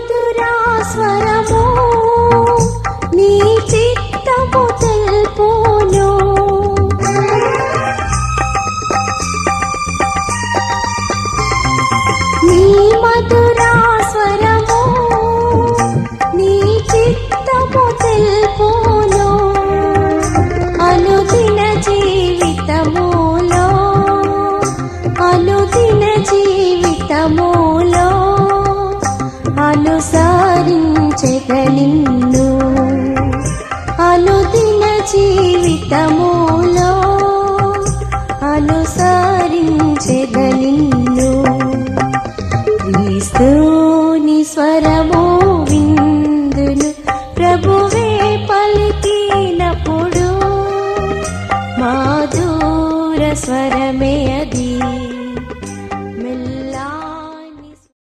మధురా స్వరము నీ చిత్తము తెల్పును. నీ మధురా స్వరము నీ చిత్తము తెల్పును. అనుదిన జీవితములో అనుదిన జీవితములో అనుసరించెద నిన్ను. అనుదిన జీవితములో అనుసరించెద నిన్ను. క్రీస్తుని స్వరము విందును ప్రభువే